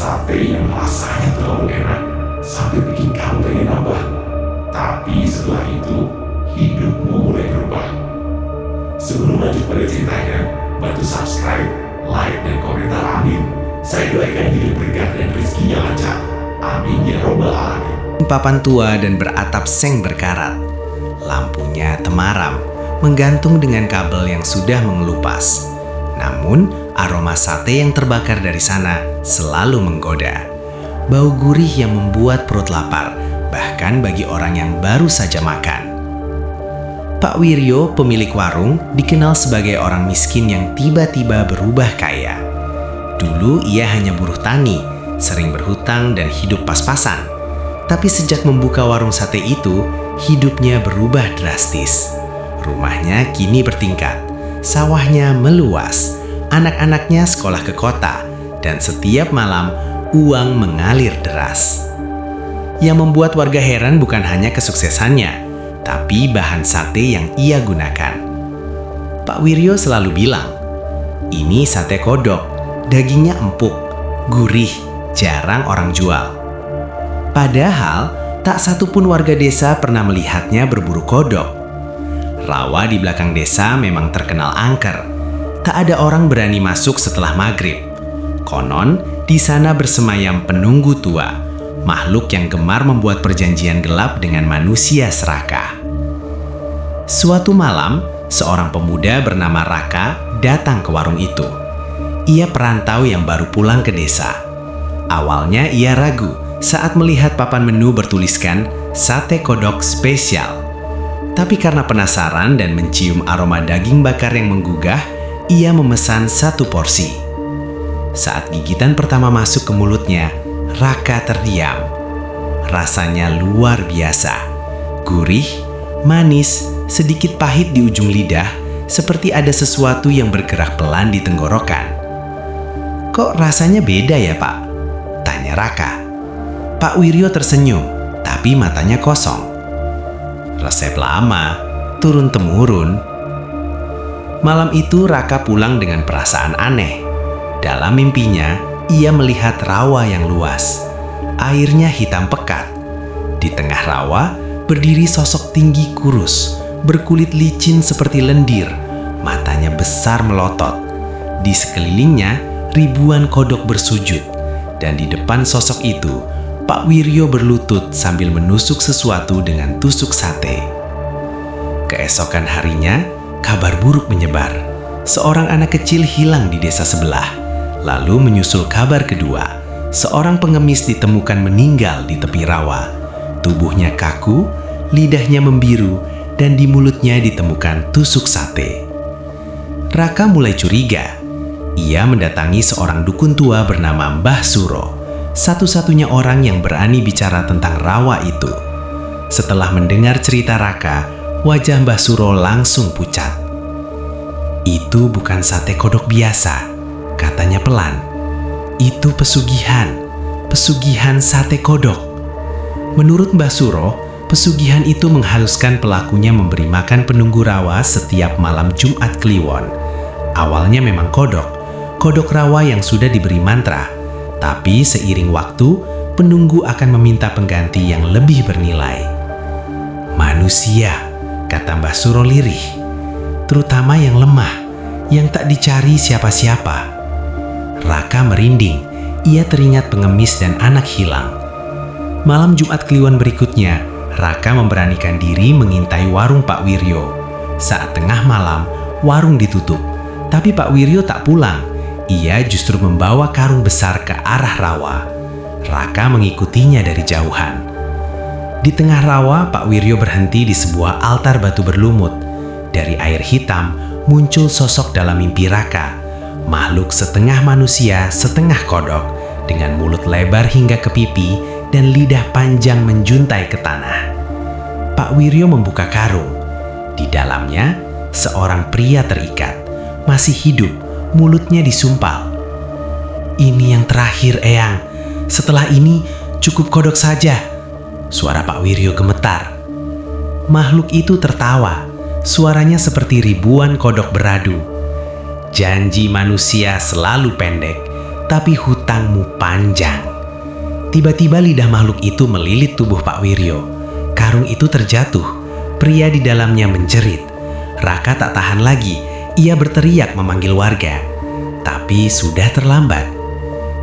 sate yang rasanya terlalu enak sampai bikin kamu pengen nambah. Tapi setelah itu, hidupmu mulai berubah. Sebelum lanjut pada ceritanya, bantu subscribe, like, dan komentar amin. Saya doakan hidup berkah dan rezekinya lancar. Amin ya robbal alamin. Papan tua dan beratap seng berkarat. Lampunya temaram, menggantung dengan kabel yang sudah mengelupas. Namun, aroma sate yang terbakar dari sana selalu menggoda. Bau gurih yang membuat perut lapar, bahkan bagi orang yang baru saja makan. Pak Wiryo, pemilik warung, dikenal sebagai orang miskin yang tiba-tiba berubah kaya. Dulu ia hanya buruh tani, sering berhutang dan hidup pas-pasan. Tapi sejak membuka warung sate itu, hidupnya berubah drastis. Rumahnya kini bertingkat, sawahnya meluas, anak-anaknya sekolah ke kota, dan setiap malam uang mengalir deras. Yang membuat warga heran bukan hanya kesuksesannya, tapi bahan sate yang ia gunakan. Pak Wiryo selalu bilang, ini sate kodok, dagingnya empuk, gurih, jarang orang jual. Padahal, tak satu pun warga desa pernah melihatnya berburu kodok. Rawa di belakang desa memang terkenal angker. Tak ada orang berani masuk setelah maghrib. Konon, di sana bersemayam penunggu tua, makhluk yang gemar membuat perjanjian gelap dengan manusia serakah. Suatu malam, seorang pemuda bernama Raka datang ke warung itu. Ia perantau yang baru pulang ke desa. Awalnya ia ragu saat melihat papan menu bertuliskan sate kodok spesial. Tapi karena penasaran dan mencium aroma daging bakar yang menggugah, ia memesan satu porsi. Saat gigitan pertama masuk ke mulutnya, Raka terdiam. Rasanya luar biasa. Gurih, manis, sedikit pahit di ujung lidah, seperti ada sesuatu yang bergerak pelan di tenggorokan. Kok rasanya beda ya, Pak? Tanya Raka. Pak Wiryo tersenyum, tapi matanya kosong. Resep lama, turun-temurun. Malam itu Raka pulang dengan perasaan aneh. Dalam mimpinya, ia melihat rawa yang luas. Airnya hitam pekat. Di tengah rawa, berdiri sosok tinggi kurus, berkulit licin seperti lendir, matanya besar melotot. Di sekelilingnya, ribuan kodok bersujud. Dan di depan sosok itu, Pak Wiryo berlutut sambil menusuk sesuatu dengan tusuk sate. Keesokan harinya, kabar buruk menyebar. Seorang anak kecil hilang di desa sebelah. Lalu menyusul kabar kedua, seorang pengemis ditemukan meninggal di tepi rawa. Tubuhnya kaku, lidahnya membiru, dan di mulutnya ditemukan tusuk sate. Raka mulai curiga. Ia mendatangi seorang dukun tua bernama Mbah Suro, satu-satunya orang yang berani bicara tentang rawa itu. Setelah mendengar cerita Raka, wajah Mbah Suro langsung pucat. Itu bukan sate kodok biasa, katanya pelan. Itu pesugihan sate kodok. Menurut Mbah Suro, pesugihan itu menghaluskan pelakunya memberi makan penunggu rawa setiap malam Jumat Kliwon. Awalnya memang kodok rawa yang sudah diberi mantra. Tapi seiring waktu, penunggu akan meminta pengganti yang lebih bernilai. Manusia, kata Mbah Suro lirih, terutama yang lemah, yang tak dicari siapa-siapa. Raka merinding, ia teringat pengemis dan anak hilang. Malam Jumat Kliwon berikutnya, Raka memberanikan diri mengintai warung Pak Wiryo. Saat tengah malam, warung ditutup, tapi Pak Wiryo tak pulang. Ia justru membawa karung besar ke arah rawa. Raka mengikutinya dari jauhan. Di tengah rawa, Pak Wiryo berhenti di sebuah altar batu berlumut. Dari air hitam, muncul sosok dalam mimpi Raka. Makhluk setengah manusia, setengah kodok, dengan mulut lebar hingga ke pipi dan lidah panjang menjuntai ke tanah. Pak Wiryo membuka karung. Di dalamnya, seorang pria terikat, masih hidup, mulutnya disumpal. Ini yang terakhir, Eyang. Setelah ini, cukup kodok saja. Suara Pak Wiryo gemetar. Makhluk itu tertawa. Suaranya seperti ribuan kodok beradu. Janji manusia selalu pendek, tapi hutangmu panjang. Tiba-tiba lidah makhluk itu melilit tubuh Pak Wiryo. Karung itu terjatuh. Pria di dalamnya menjerit. Raka tak tahan lagi. Ia berteriak memanggil warga. Tapi sudah terlambat.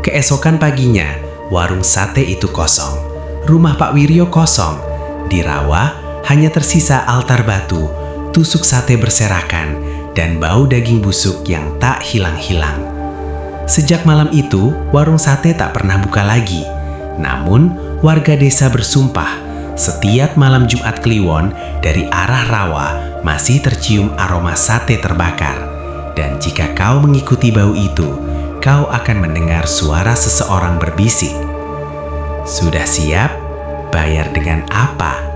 Keesokan paginya, warung sate itu kosong. Rumah Pak Wiryo kosong. Di rawa hanya tersisa altar batu, tusuk sate berserakan, dan bau daging busuk yang tak hilang-hilang. Sejak malam itu, warung sate tak pernah buka lagi. Namun, warga desa bersumpah, setiap malam Jumat Kliwon dari arah rawa masih tercium aroma sate terbakar. Dan jika kau mengikuti bau itu, kau akan mendengar suara seseorang berbisik. Sudah siap? Bayar dengan apa?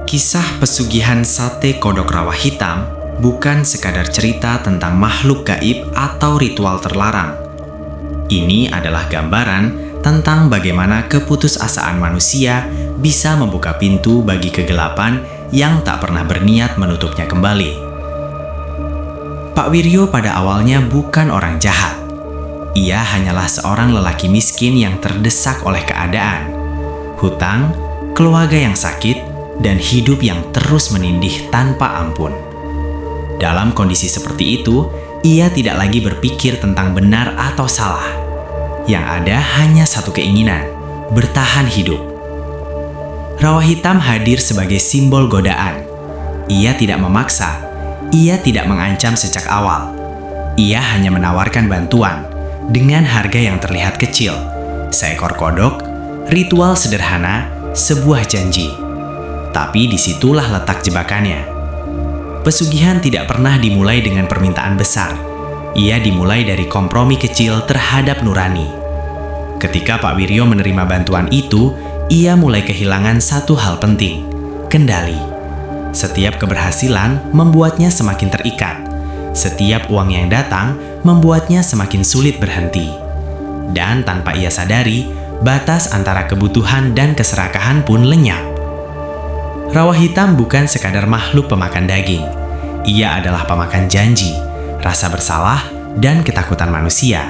Kisah pesugihan sate kodok rawa hitam bukan sekadar cerita tentang makhluk gaib atau ritual terlarang. Ini adalah gambaran tentang bagaimana keputusasaan manusia bisa membuka pintu bagi kegelapan yang tak pernah berniat menutupnya kembali. Pak Wiryo pada awalnya bukan orang jahat. Ia hanyalah seorang lelaki miskin yang terdesak oleh keadaan, hutang, keluarga yang sakit, dan hidup yang terus menindih tanpa ampun. Dalam kondisi seperti itu, ia tidak lagi berpikir tentang benar atau salah. Yang ada hanya satu keinginan, bertahan hidup. Rawa hitam hadir sebagai simbol godaan. Ia tidak memaksa, ia tidak mengancam sejak awal. Ia hanya menawarkan bantuan dengan harga yang terlihat kecil. Seekor kodok, ritual sederhana, sebuah janji. Tapi disitulah letak jebakannya. Pesugihan tidak pernah dimulai dengan permintaan besar. Ia dimulai dari kompromi kecil terhadap nurani. Ketika Pak Wiryo menerima bantuan itu, ia mulai kehilangan satu hal penting, kendali. Setiap keberhasilan membuatnya semakin terikat. Setiap uang yang datang membuatnya semakin sulit berhenti. Dan tanpa ia sadari, batas antara kebutuhan dan keserakahan pun lenyap. Rawa hitam bukan sekadar makhluk pemakan daging. Ia adalah pemakan janji, rasa bersalah, dan ketakutan manusia.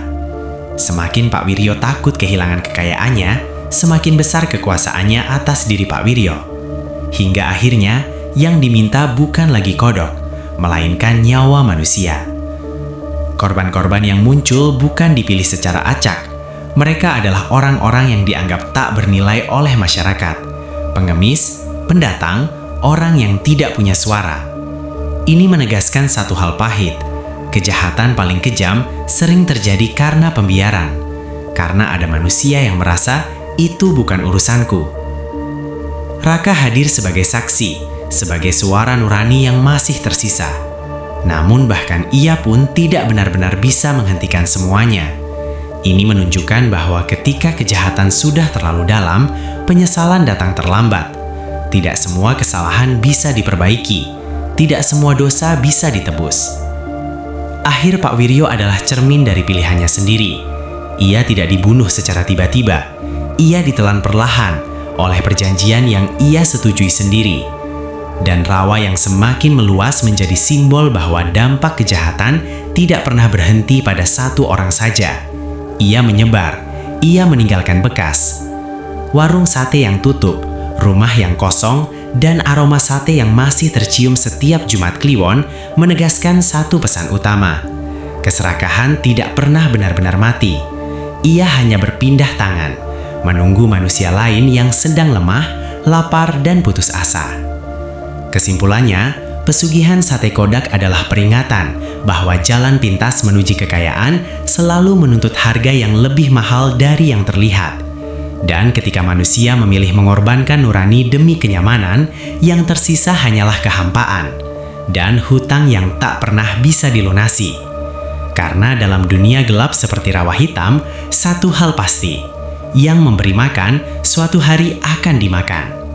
Semakin Pak Wiryo takut kehilangan kekayaannya, semakin besar kekuasaannya atas diri Pak Wiryo. Hingga akhirnya, yang diminta bukan lagi kodok, melainkan nyawa manusia. Korban-korban yang muncul bukan dipilih secara acak. Mereka adalah orang-orang yang dianggap tak bernilai oleh masyarakat. Pengemis, pendatang, orang yang tidak punya suara. Ini menegaskan satu hal pahit. Kejahatan paling kejam sering terjadi karena pembiaran. Karena ada manusia yang merasa itu bukan urusanku. Raka hadir sebagai saksi, sebagai suara nurani yang masih tersisa. Namun bahkan ia pun tidak benar-benar bisa menghentikan semuanya. Ini menunjukkan bahwa ketika kejahatan sudah terlalu dalam, penyesalan datang terlambat. Tidak semua kesalahan bisa diperbaiki. Tidak semua dosa bisa ditebus. Akhir Pak Wiryo adalah cermin dari pilihannya sendiri. Ia tidak dibunuh secara tiba-tiba. Ia ditelan perlahan oleh perjanjian yang ia setujui sendiri. Dan rawa yang semakin meluas menjadi simbol bahwa dampak kejahatan tidak pernah berhenti pada satu orang saja. Ia menyebar. Ia meninggalkan bekas. Warung sate yang tutup, rumah yang kosong, dan aroma sate yang masih tercium setiap Jumat Kliwon menegaskan satu pesan utama. Keserakahan tidak pernah benar-benar mati. Ia hanya berpindah tangan, menunggu manusia lain yang sedang lemah, lapar, dan putus asa. Kesimpulannya, pesugihan sate kodak adalah peringatan bahwa jalan pintas menuju kekayaan selalu menuntut harga yang lebih mahal dari yang terlihat. Dan ketika manusia memilih mengorbankan nurani demi kenyamanan, yang tersisa hanyalah kehampaan dan hutang yang tak pernah bisa dilunasi. Karena dalam dunia gelap seperti rawa hitam, satu hal pasti, yang memberi makan suatu hari akan dimakan.